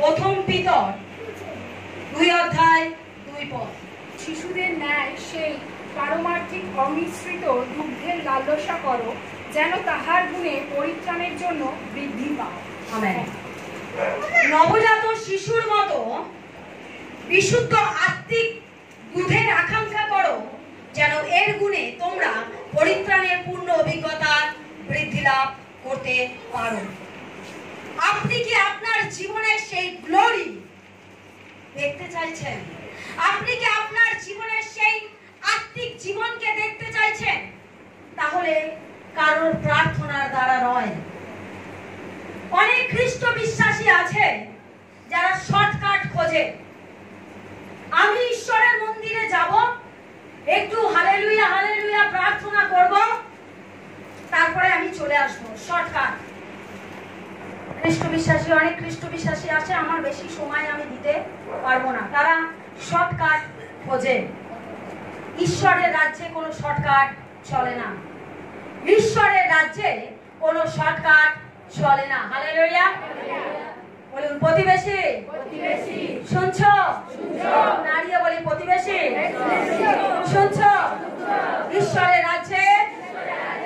প্রথম পিতর 2:2 শিশুদের ন্যায় সেই পারমার্থিক অমিশ্রিত দুগ্ধের লালসা করো, যেন তাহার গুণে পরিত্রাণের জন্য বৃদ্ধি পাও। আমেন। নবজাত শিশুর মতো বিশুদ্ধ আত্মিক দুধের আকাঙ্ক্ষা করো, যেন এর গুণে তোমরা পরিত্রাণের পূর্ণ অভিজ্ঞতা বৃদ্ধি লাভ করতে পারো। আপনি কি আপনার জীবনের সেই গ্লোরি দেখতে চাইছেন? আপনি কি আপনার জীবনের সেই আত্মিক জীবনকে দেখতে চাইছেন? তাহলে কারোর প্রার্থনার দ্বারা নয়। অনেক খ্রিস্ট বিশ্বাসী আছে যারা শর্টকাট খোঁজে। আমি ঈশ্বরের মন্দিরে যাব, একটু হালেলুয়া হালেলুয়া প্রার্থনা করব, তারপরে আমি চলে আসবো। শর্টকাট। অনেক খ্রিস্ট বিশ্বাসী আছে, আমার বেশি সময় আমি দিতে পারবো না, তারা শর্টকাট খোঁজে। ঈশ্বরের রাজ্যে কোনো শর্টকাট চলে না। ঈশ্বরের রাজ্যে কোনো শর্টকাট চলে না। হালেলুয়া বলুন। প্রতিবেশী শুনছো? নারীরা বলি প্রতিবেশী শুনছো? ঈশ্বরের রাজ্যে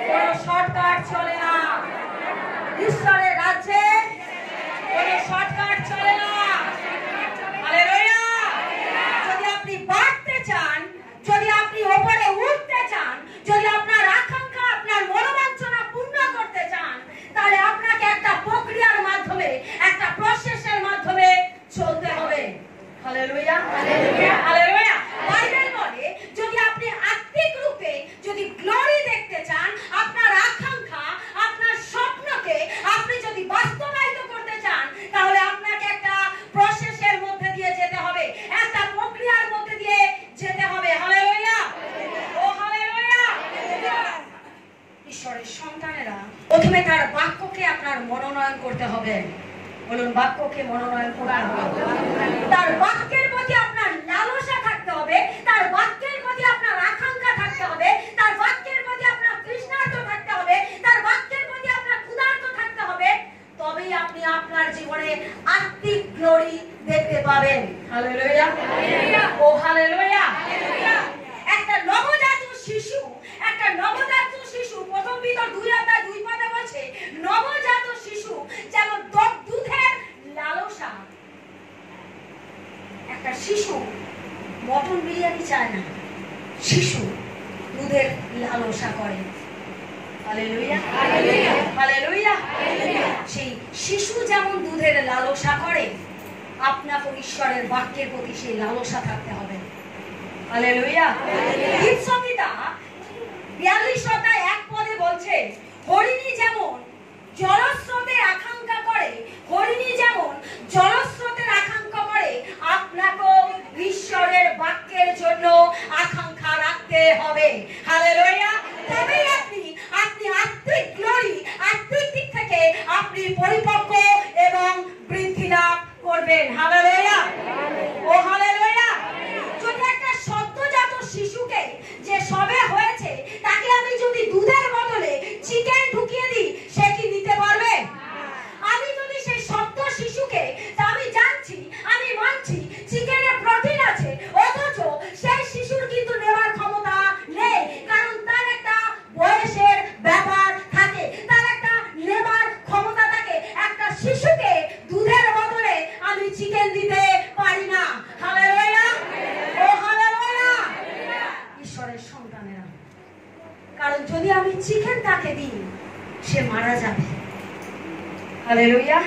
কোনো শর্টকাট চলে না। ঈশ্বরের রাজ্যে কোনো শর্টকাট চলে না। হালেলুয়া। যদি আপনি বাড়তে চান, যদি আপনি ওপরে উঠতে চান, যদি আপনার আকাঙ্ক্ষা, আপনার মনোবাঞ্ছনা পূর্ণ করতে চান, তাহলে আপনাকে একটা প্রক্রিয়ার মাধ্যমে, একটা প্রসেসের মাধ্যমে চলতে হবে। Hallelujah hallelujah. বাইবেল বলে যদি আপনি আত্মিক রূপে যদি গ্লোরি দেখতে চান, আপনার আকাঙ্ক্ষা, আপনার স্বপ্নকে আপনি যদি বাস্তবায়িত করতে চান, তাহলে আপনাকে একটা প্রসেসের মধ্যে দিয়ে যেতে হবে, একটা প্রক্রিয়ার মধ্যে দিয়ে যেতে হবে। হালেলুয়া ও হালেলুয়া। ঈশ্বরের সন্তানেরা প্রথমে তার বাক্যকে আপনার মনোনয়ন করতে হবে। বলুন, বাক্যকে মনোনয়ন করতে হবে। তার বাক্যের প্রতি আপনার লালসা থাকতে হবে, তার বাক্যের প্রতি আপনার আকাঙ্ক্ষা থাকতে হবে, তার বাক্যের প্রতি আপনার তৃষ্ণার্ত থাকতে হবে, তার বাক্যের প্রতি আপনার ক্ষুধার্ত থাকতে হবে। তবেই আপনি আপনার জীবনে আত্মিক গ্লোরি দেখতে পাবেন। হালেলুয়া ও হালেলুয়া। একটা নবজাত শিশু, প্রথম পিতর 2:2 বলছে, নবজাত শিশু যেন দুধের লালসা। একটা শিশু মটন বিরিয়ানি চায় না, শিশু দুধের লালসা করে। Hallelujah hallelujah. সেই শিশু যেমন দুধের লালসা করে, আপনাকে ঈশ্বরের বাক্যের প্রতি সেই লালসা থাকতে হবে। হালেলুয়া। গীত সংহিতা 42:1 বলছে, হরিণী যেমন জলস্রোতের আকাঙ্ক্ষা করে, হরিণী যেমন জলস্রোতের আকাঙ্ক্ষা করে, আপনাকেও ঈশ্বরের বাক্যের জন্য আকাঙ্ক্ষা রাখতে হবে। হালেলুয়া। তবেই আপনি আত্মিক গ্লোরি, আত্মিক দিক থেকে আপনি পরিপক্ক এবং বৃদ্ধি লাভ করবেন। হালেলুয়া ও হালেলুয়া। যদি একটা সদ্যজাত শিশুকে, যে সবে হয়েছে, তাকে আমি যদি দুধের বদলে চিকেন ঢুকিয়ে দিই, সে কি নিতে পারবে? আমি যদি সেই সদ্য শিশুকে, আমি জানছি, আমি মানছি চিকেনে প্রোটিন আছে, অথচ সেই শিশুর কিন্তু নেওয়ার ক্ষমতা নেই, কারণ তার একটা বয়সের ব্যাপার থাকে, তার একটা নেবার ক্ষমতা থাকে। একটা শিশুকে দুধের বদলে আমি চিকেন দিতে পারি না। হালেলুয়া ও হালেলুয়া। ঈশ্বরের সন্তানেরা, কারণ যদি আমি চিকেন তাকে দিই, সে মারা যাবে। হালেলুয়া।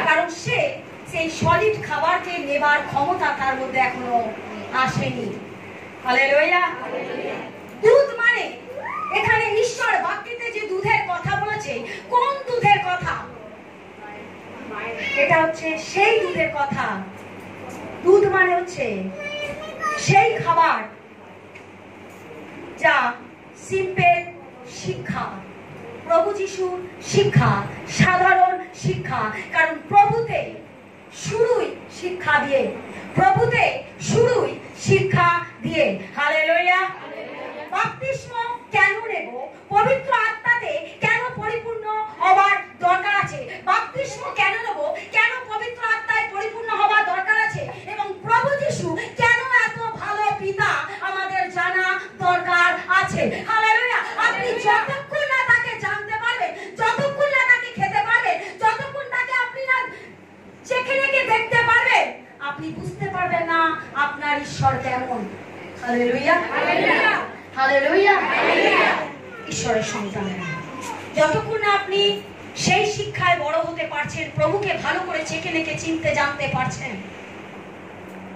কারণ সে সেই সলিড খাবারকে নেবার ক্ষমতা তার মধ্যে এখনো আসেনি। হালেলুয়া। দুধ মানে, এখানে ঈশ্বর বাক্যতে যে দুধের কথা বলেছে, কোন দুধের কথা? এটা হচ্ছে সেই দুধের কথা। দুধ মানে হচ্ছে সেই খাবার যা সিম্পল শিক্ষা, প্রভু যিশুর শিক্ষা, সাধারণ শিক্ষা। কারণ প্রভুতে শুরুই শিক্ষা দিয়ে, প্রভুতে শুরুই শিক্ষা দিয়ে। হালেলুয়া। বাপ্তিস্ম কেন নেব? পবিত্র আত্মাতে কেন পরিপূর্ণ হওয়ার দরকার আছে? বাপ্তিস্ম কেন নেব? কেন পবিত্র আত্মায় পরিপূর্ণ আপনি বুঝতে পারবেন না আপনার ঈশ্বর কেমন। Hallelujah, hallelujah. ঈশ্বরের সন্তানেরা, যতক্ষণ না আপনি সেই শিক্ষায় বড় হতে পারছেন, প্রভুকে ভালো করে চেকে লেকে চিনতে জানতে পারছেন,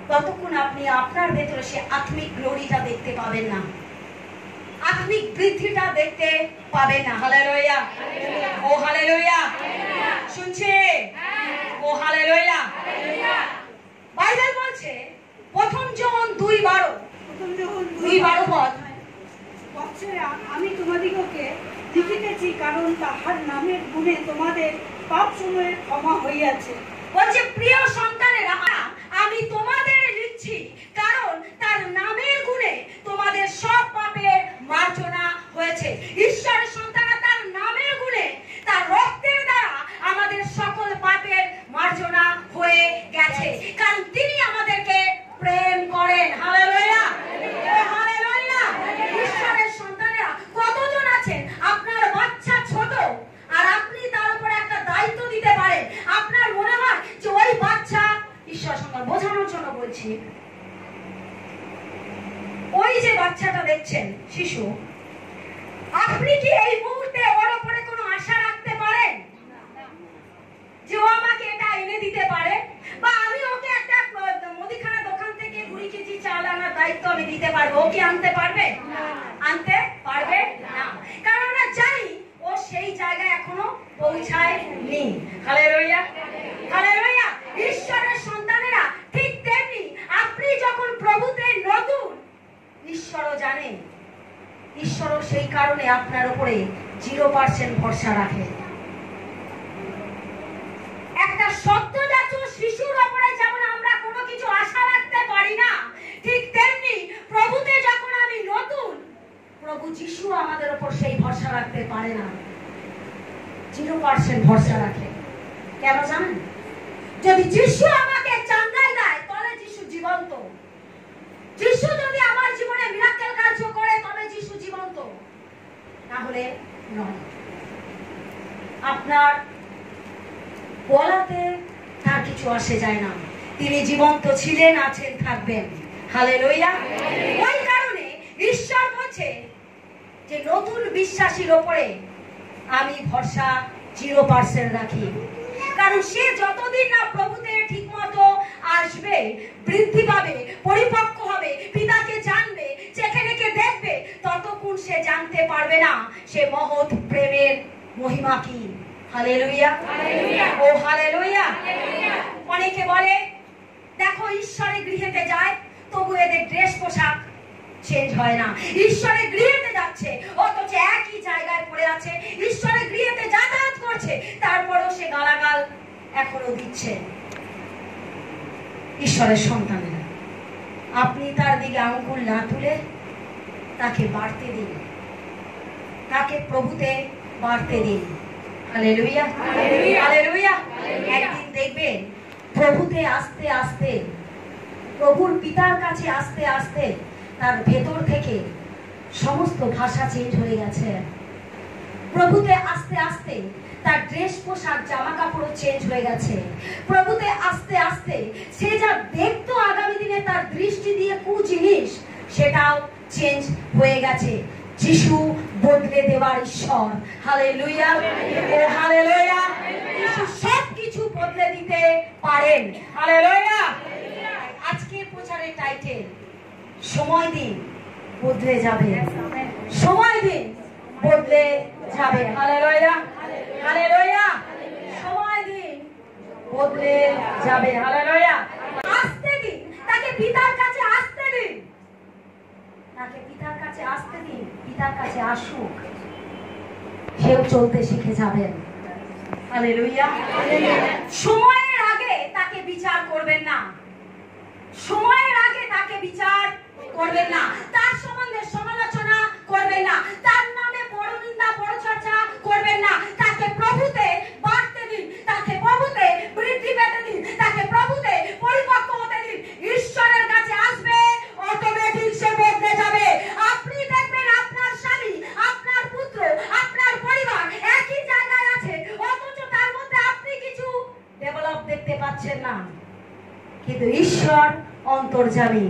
ততক্ষণ আপনি আপনার ভেতরে সে আত্মিক গ্লোরিটা দেখতে পাবেন না, আত্মিক বৃদ্ধিটা দেখতে পাবেন না। হালেলুয়া, ও হালেলুয়া, শুনছে? ও হালেলুয়া। বাইবেল বলছে প্রথম যোহন 2:12 পদ, আমি তোমাদিগকে লিখিতেছি কারণ তাহার নামের গুণে তোমাদের পাপ সমূহের ক্ষমা হইয়াছে। বলছে প্রিয় সন্তানেরা, আমি তোমাদের লিখছি কারণ তার নামের গুণে তোমাদের সব পাপের মার্জনা হয়েছে। ঈশ্বরের সন্তানরা, তার নামের গুণে, তার রক্তের দ্বারা আমাদের সকল পাপের মার্জনা হয়ে গেছে, কারণ তিনি আমাদেরকে প্রেম করেন। Hallelujah, hallelujah. ঈশ্বরের সন্তানেরা, কতজন আছেন আপনার বাচ্চা ছোট আর আপনি তার উপর একটা দায়িত্ব দিতে পারেন, আপনার মনে হয় যে ওই বাচ্চা, ঈশ্বর সন্তান বোঝানোর জন্য বলছি, ওই যে বাচ্চাটা দেখছেন শিশু, আপনি কি এই মুহূর্তে ওর উপরে কোনো আশা রাখতে পারেন যে ও আমাকে এটা এনে দিতে পারে, বা আমি ওকে একটা মুদিখানা দোকান থেকে 2 কেজি চাল আনার দায়িত্ব আমি দিতে পারবো? ও কি আনতে পারবে? আনতে পারবে না, কারণ আমরা জানি ও সেই জায়গায় এখনো পৌঁছায়নি। Hallelujah, hallelujah. ঈশ্বরের সন্তানেরা, ঠিক তেমনি আপনি যখন প্রভুতে নতুন, ঈশ্বরও জানেন, ঈশ্বরও সেই কারণে আপনার উপরে 0% ভরসা রাখে। একটা সদ্যজাত শিশুর উপরে যেমন আমরা কোনো কিছু আশা রাখতে পারি না, ঠিক তেমনি প্রভুতে যখন আমি নতুন, প্রভু যিশু আমাদের উপর সেই ভরসা রাখতে পারে না, 0% ভরসা রাখে। কেন জানেন? যদি যিশু আমাকে চাঙ্গাই দেয় তাহলে যিশু জীবন্ত। যিশু যদি আমার জীবনে মিরাকেল কার্য করে তবে যিশু জীবন্ত, না হলে নয়। আপনার বলাতে তার কিছু আসে যায় না, তিনি জীবন্ত ছিলেন, আছেন, থাকবেন। হালেলুয়া। ওই কারণে ঈশ্বর বলছে যে নতুন বিশ্বাসীর উপরে আমি ভরসা 0% রাখি, কারণ সে যতদিন না প্রভুতে ঠিক মতো আসবে, বৃদ্ধি পাবে, পরিপক্ক হবে, পিতাকে জানবে, যেখানে দেখবে, ততক্ষণ সে জানতে পারবে না সে মহৎ প্রেমের মহিমা কি। হালেলুয়া, ও হালেলুয়া। অনেকে বলে দেখো ঈশ্বরের গৃহেতে যায় তবু এদের ড্রেস পোশাক চেঞ্জ হয় না, ঈশ্বরের গৃহেতে যাচ্ছে অথচ একই জায়গায় পড়ে আছে, ঈশ্বরের গৃহেতে যাতায়াত করছে তারপরেও সে গালাগাল এখনো দিচ্ছে। ঈশ্বরের সন্তানেরা, আপনি তার দিকে আঙ্গুল না তুলে তাকে বাড়তে দিন, তাকে প্রভুতে বাড়তে দিন। Hallelujah, hallelujah. একদিন দেখবেন প্রভুতে আস্তে আস্তে, প্রভুর পিতার কাছে আস্তে আস্তে তার ভেতর থেকে সমস্ত ভাষা চেঞ্জ হয়ে গেছে। প্রভুতে আস্তে আস্তে তার ড্রেস পোশাক জামা কাপড়ও চেঞ্জ হয়ে গেছে। প্রভুতে আস্তে আস্তে সে যা দেখতো আগামী দিনে তার দৃষ্টি দিয়ে কু জিনিস, সেটাও চেঞ্জ হয়ে গেছে। যিশু বদলে দেওয়ার ঈশ্বর। হালেলুয়া, ও হালেলুয়া। যিশু সবকিছু বদলে দিতে পারেন। হালেলুয়া। আজকের প্রচারের টাইটেল, সময় দিন বদলে যাবে, সময় দিন বদলে যাবে। Hallelujah, hallelujah. সময় দিন বদলে যাবে। হালেলুয়া। আসতে দিন, তাকে পিতার কাছে আসতে দিন, তাকে পিতার কাছে আসতে দিন, পিতার কাছে আসুক, সেও চলতে শিখে যাবেন। হালেলুয়া। সময়ের আগে তাকে বিচার করবেন না, সময়ের আগে তাকে বিচার করবেন না, তার সম্বন্ধে সমালোচনা করবেন না, তার নামে পরনিন্দা পরচর্চা করবেন না। তাকে প্রভুতে বাড়তে দিন, তাকে প্রভুতে বৃদ্ধি পেতে দিন, তাকে প্রভুতে পরিপক্ক হতে দিন। ঈশ্বরের কাছে আসবে, অটোমেটিক সে বদলে যাবে। আপনি দেখবেন আপনার স্বামী, আপনার পুত্র, আপনার পরিবার একই জায়গায় আছে, অথচ তার মধ্যে আপনি কিছু ডেভেলপ দেখতে পাচ্ছেন না। কিন্তু ঈশ্বর অন্তর্যামী,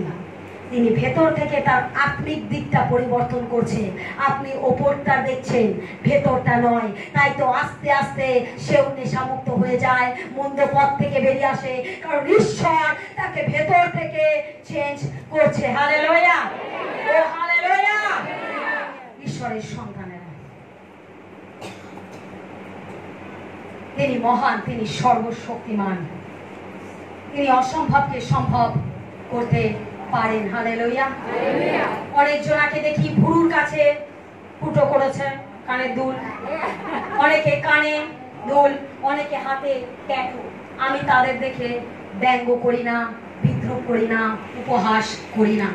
তিনি ভেতর থেকে তার আত্মিক দিকটা পরিবর্তন করছে। আপনি ওপরটা দেখছেন, ভেতরটা নয়। তাই তো আস্তে আস্তে সেও নেশামুক্ত হয়ে যায়, মন্দ পথ থেকে বেরিয়ে আসে, কারণ ঈশ্বর তাকে ভেতর থেকে চেঞ্জ করছে। হালেলুয়া, ও হালেলুয়া। ঈশ্বরের সন্তানেরা, তিনি মহান, তিনি সর্বশক্তিমান, তিনি অসম্ভবকে সম্ভব করতে পারেন। হালেলুয়া। অনেক জনাকে দেখি ভুরুর কাছে ফুটো করেছে কানের দুল, অনেকে কানে দুল, অনেকে হাতে ট্যাটু। আমি তাদের দেখে ব্যঙ্গ করি না, বিদ্রুপ করি না, উপহাস করি না।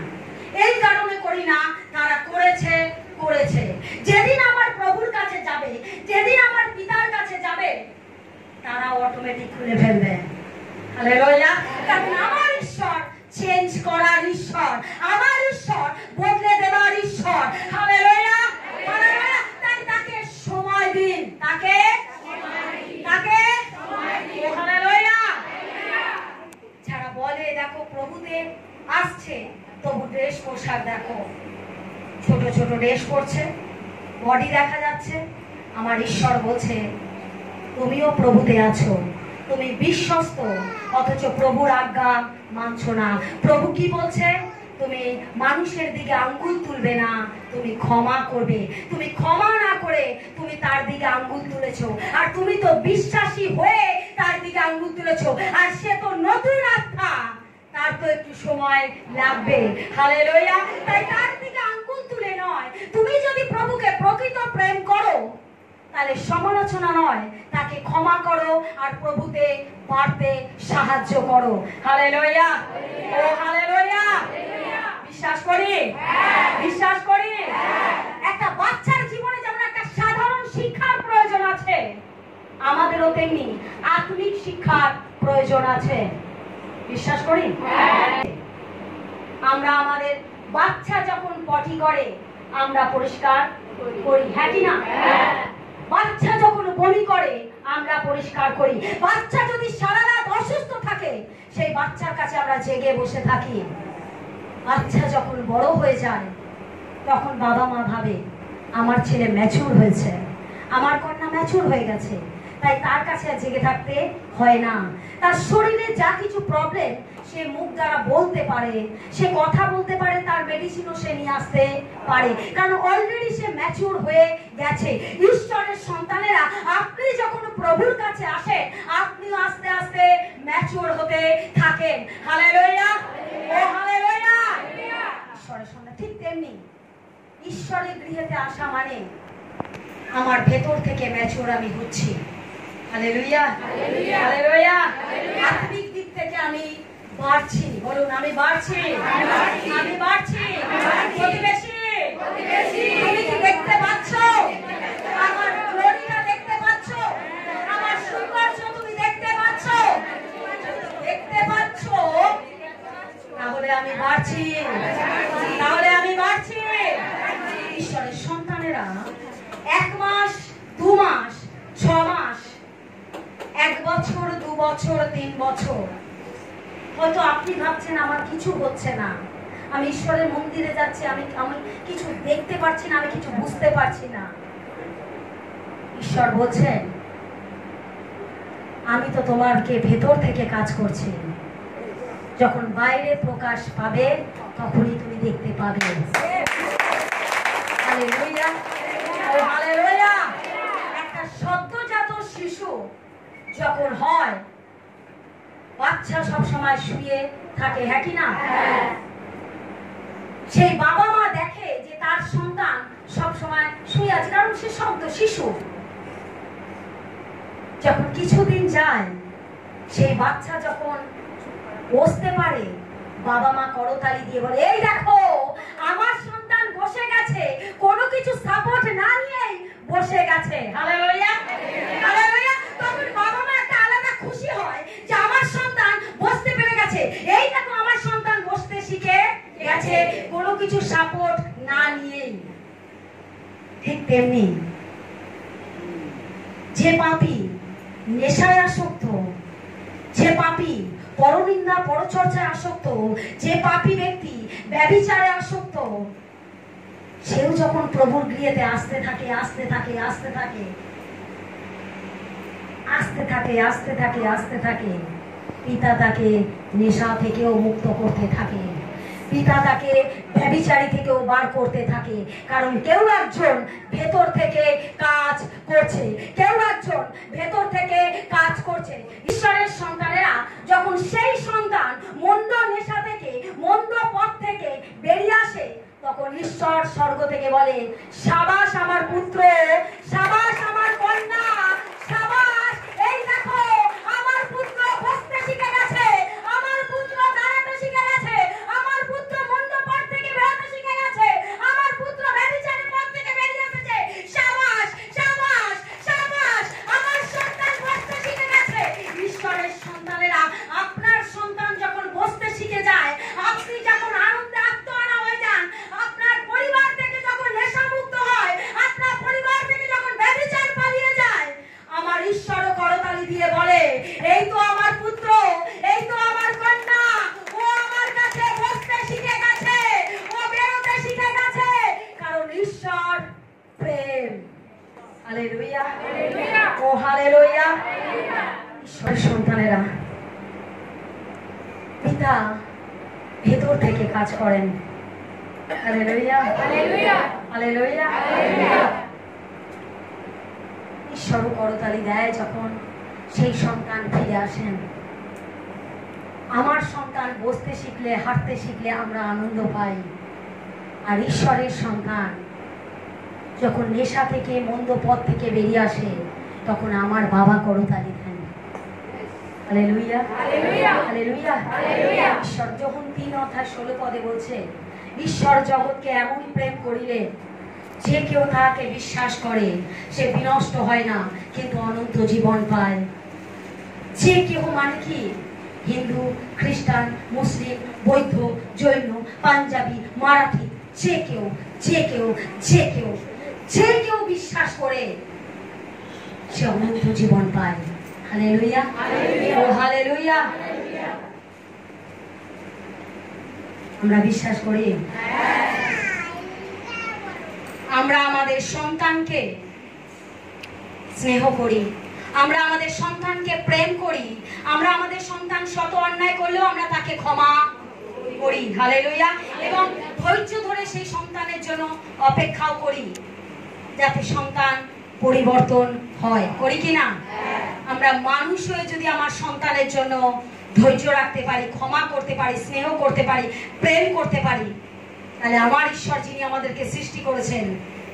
এই কারণে করি না, তারা করেছে। যেদিন আমার প্রভুর কাছে যাবে, যেদিন আমার পিতার কাছে যাবে, তারা অটোমেটিক খুলে ফেলবে। হালেলুয়া। কারণ আমার ঈশ্বর চেঞ্জ করার ঈশ্বর, আমার ঈশ্বর বদলে দেওয়ার ঈশ্বর। Hallelujah, hallelujah. তাই তাকে সময় দিন, তাকে হালেলুয়া। যারা বলে দেখো প্রভুতে আসছে, তবু ড্রেস পোশাক দেখো, ছোট ছোট ড্রেস পরছে, বডি দেখা যাচ্ছে। আমার ঈশ্বর বলছে তুমিও প্রভুতে আছো, তুমি বিশ্বস্ত, অথচ প্রভুর আজ্ঞা মানছো না। প্রভু কি বলছে? তুমি মানুষের দিকে আঙ্গুল তুলবে না, তুমি ক্ষমা করবে। তুমি ক্ষমা না করে তুমি তার দিকে আঙ্গুল তুলেছো, আর তুমি তো বিশ্বাসী হয়ে তার দিকে আঙ্গুল তুলেছো, আর সে তো নতুন আত্মা, তার তো একটু সময় লাগবে। হালেলুয়া। তাই তার দিকে আঙ্গুল তুলে নয়, তুমি যদি প্রভুকে প্রকৃত প্রেম করো, তাহলে সমালোচনা নয়, তাকে ক্ষমা করো আর প্রভুতে বাড়তে সাহায্য করো। হালেলুয়া, ও হালেলুয়া। বিশ্বাস করি, বিশ্বাস করি। একটা বাচ্চার জীবনে যেমন একটা সাধারণ শিক্ষার প্রয়োজন আছে, আমাদেরও তেমনি আধুনিক শিক্ষার প্রয়োজন আছে। বিশ্বাস করি। আমরা আমাদের বাচ্চা যখন পটি করে আমরা পরিষ্কার করি, হ্যাঁ কি না? বাচ্চা যখন বমি করে আমরা পরিষ্কার করি। বাচ্চা যদি সারা রাত অসুস্থ থাকে, সেই বাচ্চার কাছে আমরা জেগে বসে থাকি। বাচ্চা যখন বড় হয়ে যায়, তখন বাবা মা ভাবে আমার ছেলে ম্যাচুর হয়েছে, আমার কন্যা ম্যাচুর হয়ে গেছে, তাই তার কাছে আর জেগে থাকতে হয় না। তার শরীরে যা কিছু প্রবলেম সে মুখ দ্বারা বলতে পারে, সে কথা বলতে পারে, তার মেডিসিনও সে নিয়ে আসতে পারে, কারণ অলরেডি সে ম্যাচুর হয়ে গেছে। ঈশ্বরের সন্তানেরা, আপনি যখন প্রভুর কাছে আসেন, আপনি আস্তে আস্তে ম্যাচুর হতে থাকেন। হালেলুয়া, ও হালেলুয়া। ঈশ্বরের সন্তান ঠিক তেমনি ঈশ্বরের গৃহেতে আসা মানে আমার ভেতর থেকে ম্যাচুর আমি হচ্ছি। Hallelujah, hallelujah. আত্মিক দিক থেকে আমি বাড়ছি। বলুন, আমি বাড়ছি, আমি বাড়ছি। প্রতিবেশী, তুমি কি দেখতে পাচ্ছ? আমার গ্লোরিটা দেখতে পাচ্ছ? আমার সৌন্দর্য তুমি দেখতে পাচ্ছ? দেখতে পাচ্ছ? তাহলে আমি বাড়ছি, তাহলে আমি বাড়ছি। ঈশ্বরের সন্তানেরা 1 মাস, 2 মাস, 6 মাস, 1 বছর, 2 বছর, 3 বছর, হয়তো আপনি ভাবছেন আমার কিছু হচ্ছে না, আমি ঈশ্বরের মন্দিরে যাচ্ছি, আমি কিছু দেখতে পাচ্ছি না, আমি কিছু বুঝতে পারছি না। ঈশ্বর বলছেন আমি তো তোমাকে ভেতর থেকে কাজ করছি, যখন বাইরে প্রকাশ পাবে তখনই তুমি দেখতে পাবে। হালেলুয়া, ও হালেলুয়া। একটা সদ্যজাত শিশু যখন হয়, বাচ্চা সব সময় শুয়ে থাকে, হ্যাঁ কি না? সেই বাবা মা দেখে যে তার সন্তান সব সময় শুয়ে আছে, কারণ সে সদ্য শিশু। যখন কিছুদিন যায়, সেই বাচ্চা যখন বসতে পারে, বাবা মা করতালি দিয়ে বলে এই দেখো আমার সন্তান বসে গেছে, কোনো কিছু সাপোর্ট না নিয়েই বসে গেছে। Hallelujah, hallelujah. তখন বাবা মা একটা আলাদা খুশি হয় যে আমার সন্তান বসতে পেরে গেছে, এই দেখো আমার সন্তান বসতে শিখে গেছে, কোনো কিছু সাপোর্ট না নিয়েই। ঠিক তেমনি যে পাপী নেশায় আসক্ত, যে পাপী পরনিন্দা পরচর্চায় আসক্ত, যে পাপী ব্যক্তি ব্যভিচারে আসক্ত, সেও যখন প্রভুর গৃহেতে আসতে থাকে আসতে থাকে আসতে থাকে আসতে থাকে আসতে থাকে আসতে থাকে, পিতা তাকে নেশা থেকেও মুক্ত করতে থাকে, পিতা তাকে ব্যভিচারী থেকেও বার করতে থাকে। কারণ কেউ একজন ভেতর থেকে কাজ করছে, কেউ একজন ভেতর থেকে কাজ করছে। ঈশ্বরের সন্তানেরা যখন সেই সন্তান মন্দ নেশা থেকে, মন্দ পথ থেকে বেরিয়ে আসে, তখন ঈশ্বর স্বর্গ থেকে বলে, সাবাস আমার পুত্র, সাবাস আমার কন্যা, সাবাস, এই দেখো আমার পুত্র বসতে শিখে গেছে, আমার পুত্র দাঁড়াতে শিখে গেছে, আমার পুত্র মন্দ পথ থেকে বেরোতে শিখে গেছে, আমার পুত্র ব্যভিচারের পথ থেকে বেরিয়ে এসেছে, সাবাস সাবাস সাবাস, আমার সন্তান বসতে শিখে গেছে। ঈশ্বরের সন্তানেরা, আপনার সন্তান যখন বসতে শিখে যায়, আপনি যখন আনন্দে আত্মহারা হয়ে যান, আপনার পরিবার থেকে যখন নেশামুক্ত হয়, আপনার পরিবার থেকে যখন ব্যভিচার পালিয়ে যায়, আমার ঈশ্বরও করতালি দিয়ে বলে, এই তো আমার পুত্র, এই তো আমার কন্যা, ও আমার কাছে বসতে শিখে গেছে, ও বেরোতে শিখে গেছে। কারণ ঈশ্বর প্রেম। হালেলুয়া, ও হালেলুয়া। ঈশ্বরের সন্তানেরা, পিতা ভেতর থেকে কাজ করেন। Hallelujah, hallelujah. ঈশ্বরও করতালি দেয় যখন সেই সন্তান ফিরে আসেন। আমার সন্তান বসতে শিখলে, হাঁটতে শিখলে আমরা আনন্দ পাই। আর ঈশ্বরের সন্তান যখন নেশা থেকে, মন্দ পথ থেকে বেরিয়ে আসে, তখন আমার বাবা করতালি দেন। Hallelujah, hallelujah. ঈশ্বর যখন 3:16 বলছে, ঈশ্বর জগৎকে এমন প্রেম করিলেন যে কেউ তাহাকে বিশ্বাস করে সে বিনষ্ট হয় না, কিন্তু অনন্ত জীবন পায়। যে কেউ মানে কি? হিন্দু, খ্রিস্টান, মুসলিম, বৌদ্ধ, জৈন, পাঞ্জাবি, মারাঠি, যে কেউ যে কেউ যে কেউ যে কেউ বিশ্বাস করে সে অনন্ত জীবন পায়। হালেলুয়া, ও হালেলুয়া। আমরা বিশ্বাস করি। আমরা আমাদের সন্তানকে স্নেহ করি, আমরা আমাদের সন্তানকে প্রেম করি, আমরা আমাদের সন্তান শত অন্যায় করলেও আমরা তাকে ক্ষমা করি। হালেলুয়া। এবং ধৈর্য ধরে সেই সন্তানের জন্য অপেক্ষাও করি, যাতে সন্তান পরিবর্তন হয়। করি কি না? আমরা মানুষ হয়ে যদি আমার সন্তানের জন্য ধৈর্য রাখতে পারি, ক্ষমা করতে পারি, স্নেহ করতে পারি, প্রেম করতে পারি, তাহলে আমার ঈশ্বর যিনি আমাদেরকে সৃষ্টি করেছেন,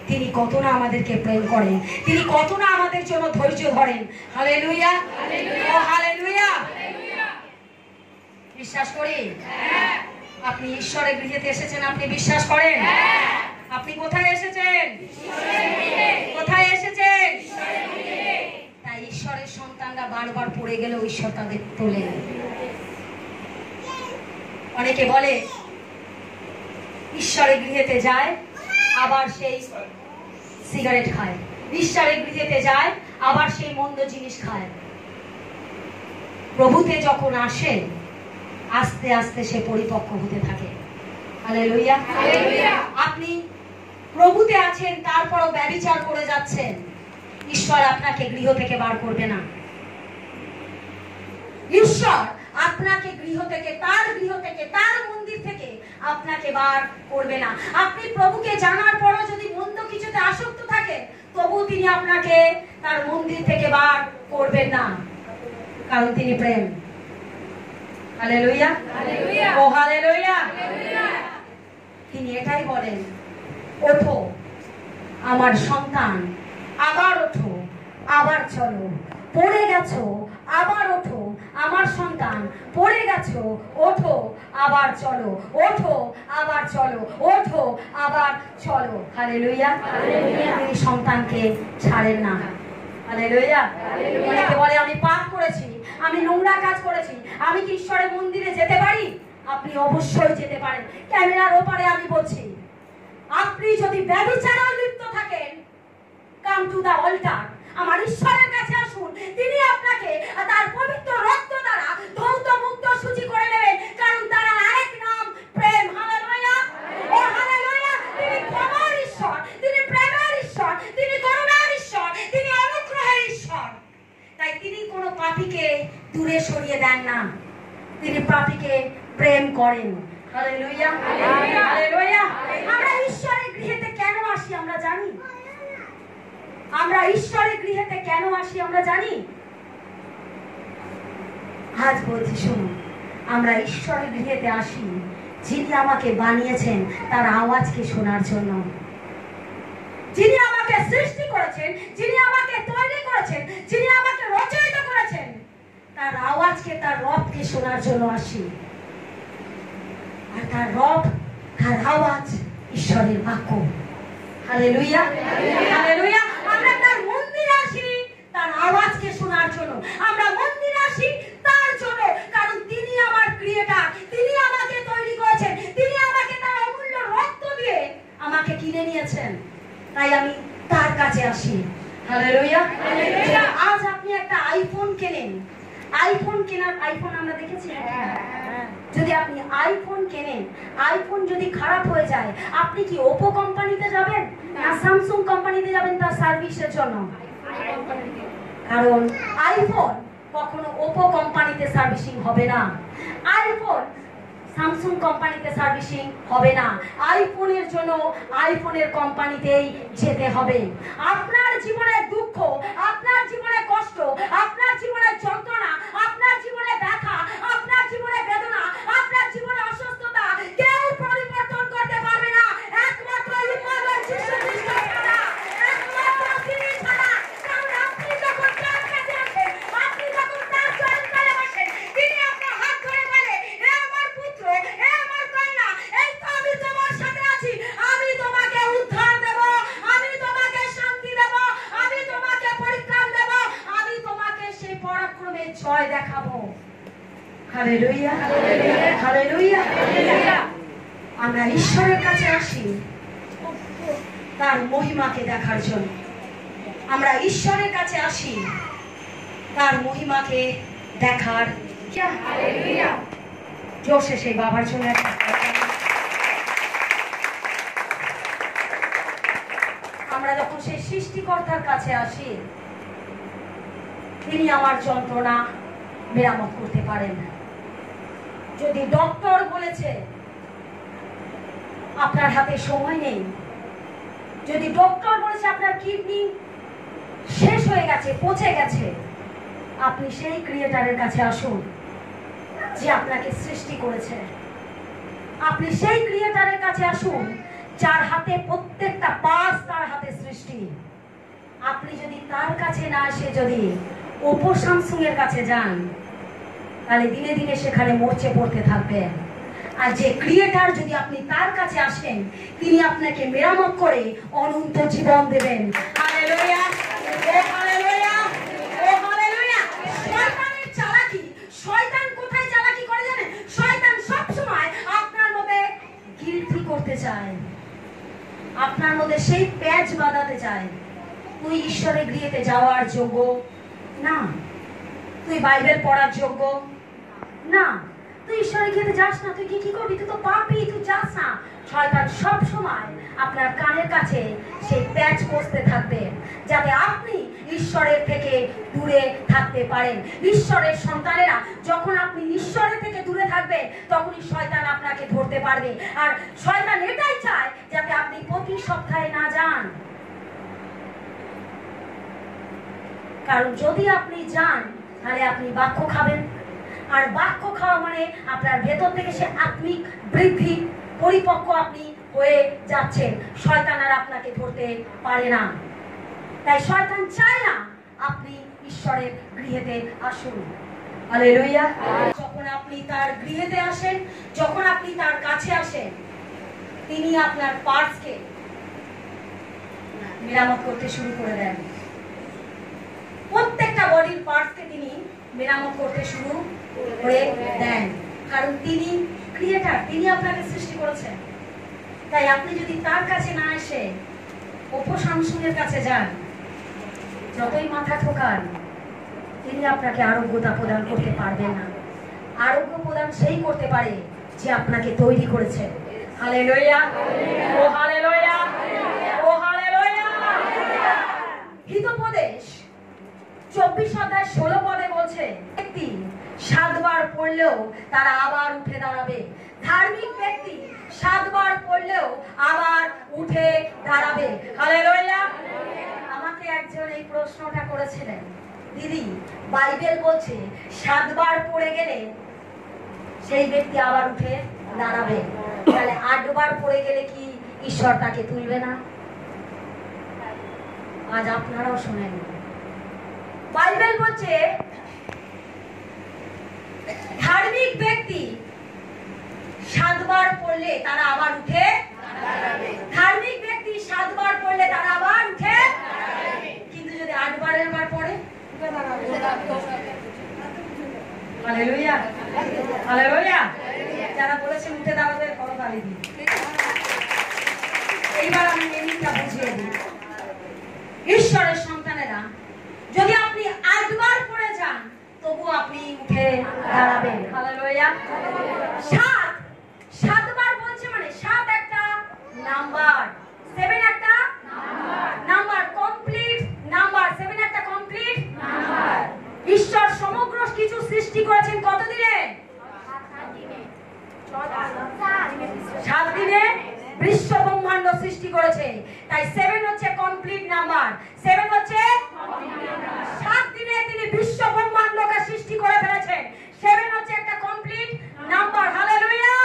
তিনি কত না আমাদেরকে প্রেম করেন, তিনি কত না আমাদের জন্য ধৈর্য ধরেন। হালেলুয়া, ও হালেলুয়া। বিশ্বাস করি। আপনি ঈশ্বরের গৃহেতে এসেছেন, আপনি বিশ্বাস করেন? আপনি কোথায় এসেছেন? কোথায় এসেছেন? তাই ঈশ্বরের সন্তানরা বারবার পড়ে গেলেও ঈশ্বর তাদের তোলেন। অনেকে বলে ঈশ্বরের গৃহেতে যায়, আবার সেই সিগারেট খায়, ঈশ্বরের গৃহেতে যায়, আবার সেই মন্দ জিনিস খায়। প্রভুতে যখন আসে, আস্তে আস্তে সে পরিপক্ক হতে থাকে। হালেলুয়া। আপনি প্রভুতে আছেন, তারপরও ব্যভিচার করে যাচ্ছেন, ঈশ্বর আপনাকে গৃহ থেকে বার করবে না। ঈশ্বর আপনাকে গৃহ থেকে, তার গৃহ থেকে, তার মন্দির থেকে আপনাকে বার করবে না। আপনি প্রভুকে জানার পরও যদি মন্দ কিছুতে আসক্ত থাকে, তবু তিনি আপনাকে তার মন্দির থেকে বার করবেন না, কারণ তিনি প্রেম। হালেলুয়া, ও হালেলুয়া। তিনি এটাই বলেন, ওঠো আমার সন্তান, আবার ওঠো, আবার চলো, পড়ে গেছো আবার ওঠো, আমার সন্তান পড়ে গেছো, ওঠো আবার চলো, ওঠো আবার চলো, ওঠো আবার চলো। হালেলুয়া। তিনি সন্তানকে ছাড়েন না। হালেলুয়া। অনেকে বলে আমি পাপ করেছি, আমি নোংরা কাজ করেছি, আমি কি ঈশ্বরের মন্দিরে যেতে পারি? আপনি অবশ্যই যেতে পারেন। ক্যামেরার ওপারে আমি বলছি, আপনি যদি ব্যভিচারে লিপ্ত থাকেন, কাম টু দা অল্টার, আমার ঈশ্বরের কাছে আসুন। তিনি আপনাকে তার পবিত্র রক্ত দ্বারা ধৌত মুক্ত দেন না, তিনি পাপীকে প্রেম করেন। Hallelujah, hallelujah. আমরা ঈশ্বরের গৃহেতে কেন আসি আমরা জানি? আমরা ঈশ্বরের গৃহেতে কেন আসি আমরা জানি? আজ বলছি শুনুন, আমরা ঈশ্বরের গৃহেতে আসি যিনি আমাকে বানিয়েছেন তার আওয়াজকে শোনার জন্য, যিনি আমাকে সৃষ্টি করেছেন, যিনি আমাকে তৈরি করেছেন, যিনি আমাকে রচয়িত করেছেন, তার আওয়াজকে, তার রবকে শোনার জন্য আসি। আর তার রব, তার আওয়াজ ঈশ্বরের বাক্য। Hallelujah, hallelujah. আমরা তার মন্দিরে আসি তার আওয়াজকে শোনার জন্য, আমরা মন্দিরে আসি তার জন্য, কারণ তিনি আমার ক্রিয়েটর, তিনি আমাকে তৈরি করেছেন, তিনি আমাকে তার অমূল্য রক্ত দিয়ে আমাকে কিনে নিয়েছেন। তাই আমি তার কাছে আসি। হালেলুয়া। আজ আপনি একটা আইফোন কেনেন, আইফোন কেনার, আইফোন আমরা দেখেছি, যদি আপনি আইফোন কেনেন, আইফোন যদি খারাপ হয়ে যায়, আপনি কি ওপো কোম্পানিতে যাবেন না স্যামসাং কোম্পানিতে যাবেন তার সার্ভিসের জন্য? কারণ আইফোন কখনো ওপো কোম্পানিতে সার্ভিসিং হবে না, আইফোন স্যামসাং কোম্পানিতে সার্ভিসিং হবে না। আইফোনের জন্য আইফোনের কোম্পানিতেই যেতে হবে। আপনার জীবনের দুঃখ, আপনার জীবনে কষ্ট, আপনার জীবনের যন্ত্রণা, আপনার জীবনে ব্যথা, আপনার জীবনে বেদনা, আপনার জীবনে অসুস্থতা কেউ পরিবর্তন করতে পারবে না, একমাত্র ইমানুয়েল যিশু খ্রিস্ট ছাড়া, একমাত্র তিনি ছাড়া। কারণ আপনি যখন তার কাছে আসেন, আপনি যখন তার চরণতলে বসেন, তিনি আপনার হাত ধরে বলে, হে আমার পুত্র, হে আমার কন্যা, এই তো আমি তোমার সাথে আছি, আমি তোমাকে উদ্ধার দেব, আমি তোমাকে শান্তি দেব, আমি তোমাকে পরিত্রাণ দেব, আমি তোমাকে সেই পরাক্রমের জয় দেখাবো। Hallelujah, hallelujah. আমরা ঈশ্বরের কাছে আসি তার মহিমাকে দেখার জন্য, আমরা ঈশ্বরের কাছে আসি তার মহিমাকে দেখার। জোশে সেই বাবার জন্য আমরা যখন সেই সৃষ্টিকর্তার কাছে আসি, তিনি আমার যন্ত্রণা মেরামত করতে পারেন। যদি ডক্টর বলেছে আপনার হাতে সময় নেই, যদি ডক্টর বলেছে আপনার কিডনি শেষ হয়ে গেছে, পচে গেছে, আপনি সেই ক্রিয়েটারের কাছে আসুন যে আপনাকে সৃষ্টি করেছে। আপনি সেই ক্রিয়েটারের কাছে আসুন যার হাতে প্রত্যেকটা পার্টস তার হাতে সৃষ্টি। আপনি যদি তার কাছে না এসে যদি ওপো স্যামসাং এর কাছে যান, তাহলে দিনে দিনে সেখানে মরচে পড়তে থাকবেন। আর যে ক্রিয়েটার যদি আপনি তার কাছে আসেন, তিনি আপনাকে মেরামত করে অনন্ত জীবন দেবেন। হালেলুয়া, ও হালেলুয়া, ও হালেলুয়া। শয়তানের চালাকি, শয়তান কোথায় চালাকি করে জানেন? শয়তান সব সময় আপনার মধ্যে গিলটি করতে চায়, আপনার মধ্যে সেই প্যাচ বাঁধাতে চায়, তুই ঈশ্বরের গৃহেতে যাওয়ার যোগ্য না, তুই বাইবেল পড়ার যোগ্য না, তুই ঈশ্বরের গৃহেতে যাস না, তুই কি করবি, তুই তো পাপী, তুই যাস না। শয়তান সব সময় আপনার কানের কাছে সেই প্যাচ কষতে থাকবে, যাতে আপনি ঈশ্বরের থেকে দূরে থাকতে পারেন। ঈশ্বরের সন্তানেরা যখন আপনি ঈশ্বরের থেকে দূরে থাকবে, তখনই শয়তান আপনাকে ধরতে পারবে। আর শয়তান এটাই চায় যাতে আপনি প্রতি সপ্তাহে না যান, কারণ যদি আপনি যান তাহলে আপনি বাক্য খাবেন, আর বাক্য খাওয়া মানে আপনার ভেতর থেকে সে আত্মিক বৃদ্ধি, পরিপক্ক আপনি হয়ে যাচ্ছেন। শয়তান আর আপনাকে ধরতে পারে না। তাই শয়তান চায় না আপনি ঈশ্বরের গৃহেতে আসুন। হালেলুয়া। যখন আপনি তার গৃহেতে আসেন, যখন আপনি তার কাছে আসেন, তিনি আপনার পার্টসকে মেরামত করতে শুরু করে দেন। প্রত্যেকটা বডির পার্টসকে তিনি মেরামত করতে শুরু করে দেন, কারণ তিনি ক্রিয়েটার, তিনি আপনাকে সৃষ্টি করেছেন। তাই আপনি যদি তার কাছে না এসে ওপো স্যামসাং এর কাছে যান, যতই মাথা ঠোকান, তিনি আপনাকে আরোগ্যতা প্রদান করতে পারবেন না। আরোগ্য প্রদান সেই করতে পারে যে আপনাকে তৈরি করেছে। হালেলুয়া, ও হালেলুয়া, ও হালেলুয়া। হিতোপদেশ 24 অধ্যায় 16 পদে বলছে, ব্যক্তি 7 বার পড়লেও তারা আবার উঠে দাঁড়াবে। ধার্মিক ব্যক্তি 7 বার পড়লেও আবার উঠে দাঁড়াবে। হালেলুয়া। আমাকে একজন এই প্রশ্নটা করেছিলেন, দিদি বাইবেল বলছে 7 বার পড়ে গেলে সেই ব্যক্তি আবার উঠে দাঁড়াবে, তাহলে 8 বার পড়ে গেলে কি ঈশ্বর তাকে তুলবে না? আজ আপনারাও শুনেন, বাইবেল বলছে ধার্মিক ব্যক্তি 7 বার পড়লে তারা আবার উঠে দাঁড়াবে। ধার্মিক ব্যক্তি 7 বার পড়লে তারা আবার উঠে দাঁড়াবে, কিন্তু যদি 8 বারের বার পড়ে হালেলুয়া, হালেলুয়া। যারা বলেছেন উঠে দাঁড়াবে করতালি দিন। এইবার আমি এমনিটা বুঝিয়ে দিই, ঈশ্বরের সন্তানেরা যদি আপনি 8 বার পড়ে যান তবু আপনি উঠে দাঁড়াবেন। হালেলুয়া। 7 বার বলছে মানে 7 একটা নাম্বার, 7 একটা নাম্বার, কমপ্লিট নাম্বার। 7 একটা কমপ্লিট নাম্বার। ঈশ্বর সমগ্র কিছু সৃষ্টি করেছেন কত দিনে? 7 দিনে বিশ্ব ব্রহ্মাণ্ড সৃষ্টি করেছে, তাই 7 হচ্ছে কমপ্লিট নাম্বার। 7 হচ্ছে 7 দিনে তিনি বিশ্ব ব্রহ্মাণ্ডকে সৃষ্টি করে ফেলেছেন। 7 হচ্ছে একটা কমপ্লিট নাম্বার। হালেলুয়া।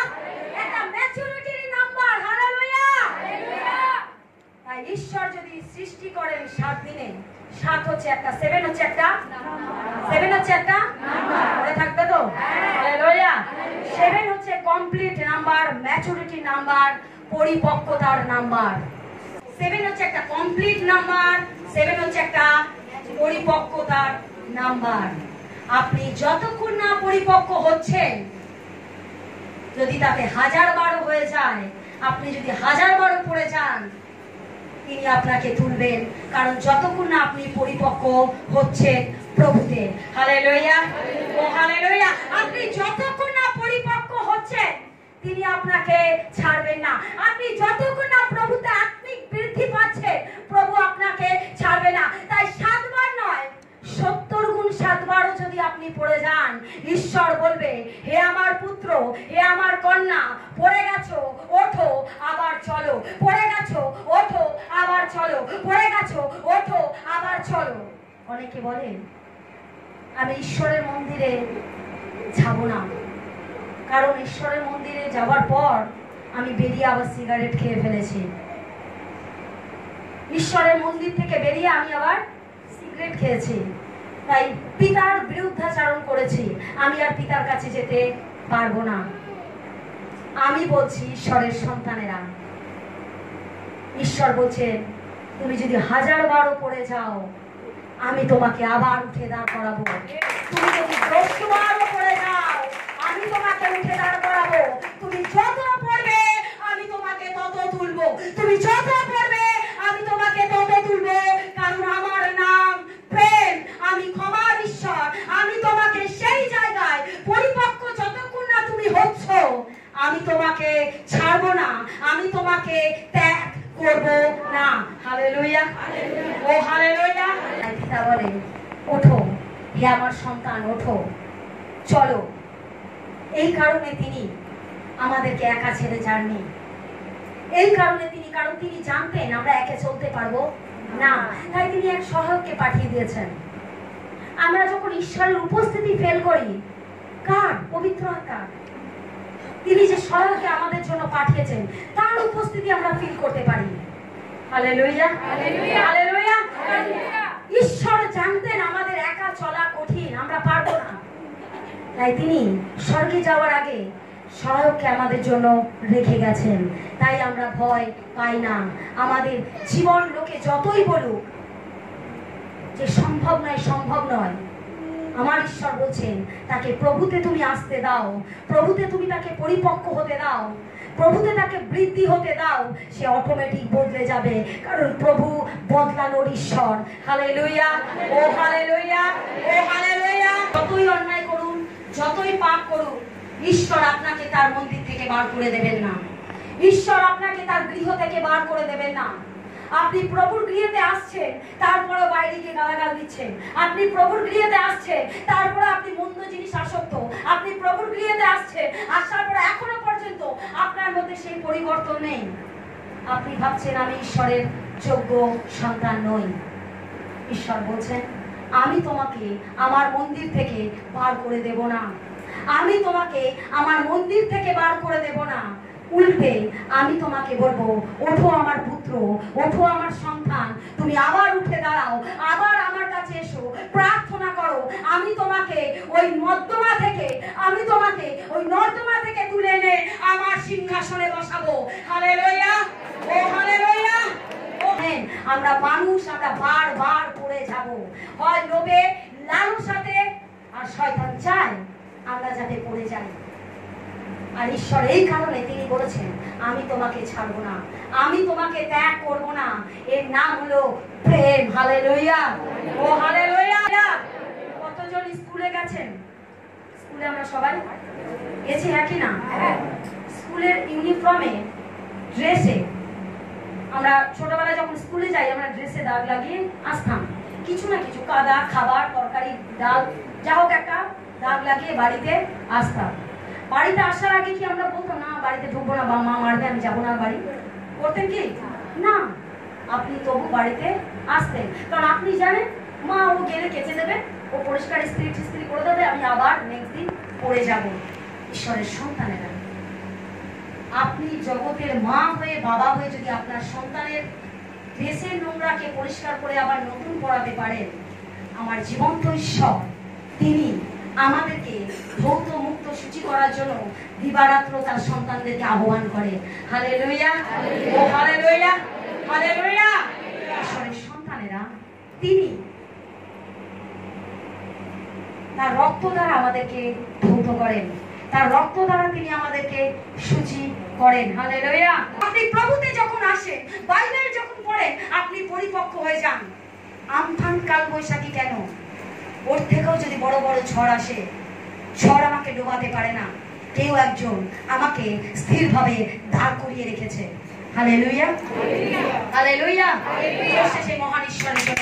একটা ম্যাচুরিটির নাম্বার। হালেলুয়া। তাই ঈশ্বর যদি সৃষ্টি করেন 7 দিনে, 7 হচ্ছে একটা, 7 হচ্ছে একটা, 7 হচ্ছে একটা নাম্বার। মনে থাকবে তো? হালেলুয়া। 7 হচ্ছে কমপ্লিট নাম্বার, ম্যাচুরিটি নাম্বার, পরিপক্কতার নাম্বার। 7 হচ্ছে একটা কমপ্লিট নাম্বার, 7 হচ্ছে একটা পরিপক্কতার নাম্বার। আপনি যতক্ষণ না পরিপক্ক হচ্ছেন, যদি তাতে 1000 বারও হয়ে যায়, আপনি যদি 1000 বারও পড়ে যান, তিনি আপনাকে তুলবেন, কারণ যতক্ষণ না আপনি পরিপক্ক হচ্ছেন প্রভুতে। হালেলুয়া, ও হালেলুয়া। আপনি যতক্ষণ না পরিপক্ক হচ্ছেন তিনি আপনাকে ছাড়বেন না। আপনি যতক্ষণ না প্রভুতে আত্মিক বৃদ্ধি পাচ্ছেন প্রভু আপনাকে ছাড়বে না। তাই 7 বার নয়, 70 গুণ 7 বারও যদি আপনি পড়ে যান, ঈশ্বর বলবে, হে আমার পুত্র, হে আমার কন্যা, পড়ে গেছো, ওঠো আবার চলো। পড়ে গেছো, ওঠো আবার চলো। পড়ে গেছো, ওঠো আবার চলো। অনেকে বলেন আমি ঈশ্বরের মন্দিরে যাব না, কারণ ঈশ্বরের মন্দিরে যাওয়ার পর আমি বেরিয়ে আবার সিগারেট খেয়ে ফেলেছি। ঈশ্বরের মন্দির থেকে বেরিয়ে আমি আবার সিগারেট খেয়েছি, তাই পিতার বিরুদ্ধাচরণ করেছি, আমি আর পিতার কাছে যেতে পারবো না। আমি বলছি ঈশ্বরের সন্তানেরা, ঈশ্বর বলছেন তুমি যদি 1000 বারও পড়ে যাও, আমি তোমাকে আবার উঠে দাঁড় করাবো। তুমি যদি 10 বারও পড়ে যাও, আমি তোমাকে উঠে দাঁড় করাবো। তুমি যত পড়বে আমি তোমাকে তত তুলবো। তুমি যত পড়বে আমি তোমাকে তত তুলবো, কারণ আমার নাম প্রেম, আমি ক্ষমার ঈশ্বর। আমি তোমাকে সেই জায়গায় পরিপক্ক যতক্ষণ না তুমি হচ্ছ, আমি তোমাকে ছাড়বো না, আমি তোমাকে ত্যাগ করব না। হালেলুয়া, ও হালেলুয়া। পিতা বলে, ওঠো হে আমার সন্তান, ওঠো চলো। এই কারণে তিনি আমাদেরকে একা ছেড়ে যাননি। এই কারণে তিনি, কারণ তিনি জানতেন আমরা একা চলতে পারবো না, তাই তিনি এক সহায়ককে পাঠিয়ে দিয়েছেন। আমরা যখন ঈশ্বরের উপস্থিতি ফেল করি, কার? পবিত্র আত্মা। তিনি যে সহায়ককে আমাদের জন্য পাঠিয়েছেন, তার উপস্থিতি আমরা ফিল করতে পারি। Hallelujah, hallelujah, hallelujah. ঈশ্বর জানতেন আমাদের একা চলা কঠিন, আমরা পারবো না, তাই তিনি স্বর্গে যাওয়ার আগে সহায়ককে আমাদের জন্য রেখে গেছেন। তাই আমরা ভয় পাই না। আমাদের জীবন লোকে যতই বলুক যে সম্ভব নয়, সম্ভব নয়, আমার ঈশ্বর বলছেন তাকে প্রভুতে তুমি আসতে দাও, প্রভুতে তুমি তাকে পরিপক্ক হতে দাও, প্রভুতে তাকে বৃদ্ধি হতে দাও, সে অটোমেটিক বদলে যাবে, কারণ প্রভু বদলানোর ঈশ্বর। হালেলুয়া, ও হালেলুয়া, ও হালেলুয়া। যতই অন্যায় করুন, যতই পাপ করুন, ঈশ্বর আপনাকে তার মন্দির থেকে বার করে দেবেন না। ঈশ্বর আপনাকে তার গৃহ থেকে বার করে দেবেন না। আপনি প্রভুর গৃহেতে আসছেন, তারপরে বাইরে গিয়ে গালাগাল দিচ্ছেন। আপনি প্রভুর গৃহেতে আসছেন, তারপরে আপনি মন্দ জিনিস আসক্ত। আপনি প্রভুর গৃহেতে আসছেন, আসার পরে এখনো পর্যন্ত আপনার মধ্যে সেই পরিবর্তন নেই। আপনি ভাবছেন আমি ঈশ্বরের যোগ্য সন্তান নই। ঈশ্বর বলছেন, আমি তোমাকে আমার মন্দির থেকে বার করে দেব না। আমি তোমাকে আমার মন্দির থেকে বার করে দেব না। উল্টে আমি তোমাকে বলবো, ওঠো আমার পুত্র, ওঠো আমার সন্তান, তুমি আবার উঠে দাঁড়াও, আবার আমার কাছে এসো, প্রার্থনা করো। আমি তোমাকে ওই নর্দমা থেকে, আমি তোমাকে ওই নর্দমা থেকে তুলে এনে আমার সিংহাসনে বসাবো। হালেলুয়া, ও হালেলুয়া। আমরা মানুষ, আমরা বারবার পড়ে যাব, হয় লোভে, লালসাতে, আর শয়তান চায় আমরা যাতে পড়ে যাই। আর ঈশ্বর এই কারণে তিনি বলেছেন, আমি তোমাকে ছাড়বো না, আমি তোমাকে ত্যাগ করবো না। এর নাম হলো প্রেম। হালেলুয়া, ও হালেলুয়া। কতজন স্কুলে গেছেন? স্কুলে আমরা সবাই গেছি, হ্যাঁ কি না? স্কুলের ইউনিফর্মে, ড্রেসে, আমরা ছোটবেলায় যখন স্কুলে যাই আমরা ড্রেসে দাগ লাগিয়ে আসতাম। কিছু না কিছু কাদা, খাবার, তরকারি, ডাল, যা হোক একটা দাগ লাগিয়ে বাড়িতে আসতাম। বাড়িতে আসার আগে কি আমরা বলতাম না বাড়িতে ঢুকবো না, বা মা মারবে, আমি যাবো না বাড়ি? করতেন কি না? আপনি তবু বাড়িতে আসতেন, কারণ আপনি জানেন মা ও গেলে কেচে দেবে, ও পরিষ্কার ইস্ত্রি করে দেবে, আমি আবার নেক্সট দিন পড়ে যাব। ঈশ্বরের সন্তানেরা, আপনি জগতের মা হয়ে, বাবা হয়ে যদি আপনার সন্তানের ড্রেসের নোংরাকে পরিষ্কার করে আবার নতুন পড়াতে পারেন, আমার জীবন্ত ঈশ্বর তিনি আমাদেরকে ধৌত মুক্ত সূচি করার জন্য দিবারাত্র তার সন্তানদেরকে আহ্বান করে। হালেলুয়া, ও হালেলুয়া, হালেলুয়া। ঈশ্বরের সন্তানেরা, তিনি তার রক্ত দ্বারা আমাদেরকে ধৌত করেন, তার রক্ত দ্বারা তিনি আমাদেরকে সূচি করেন। হালেলুয়া। আপনি প্রভুতে যখন আসেন, বাইবেল যখন পড়েন, আপনি পরিপক্ক হয়ে যান। আমফান কাল বৈশাখী কেন? ওর থেকেও যদি বড় বড় ঝড় আসে, ঝড় আমাকে ডোবাতে পারে না। কেউ একজন আমাকে স্থিরভাবে দাঁড় করিয়ে রেখেছে। Hallelujah, hallelujah. সেই মহান ঈশ্বরের জন্য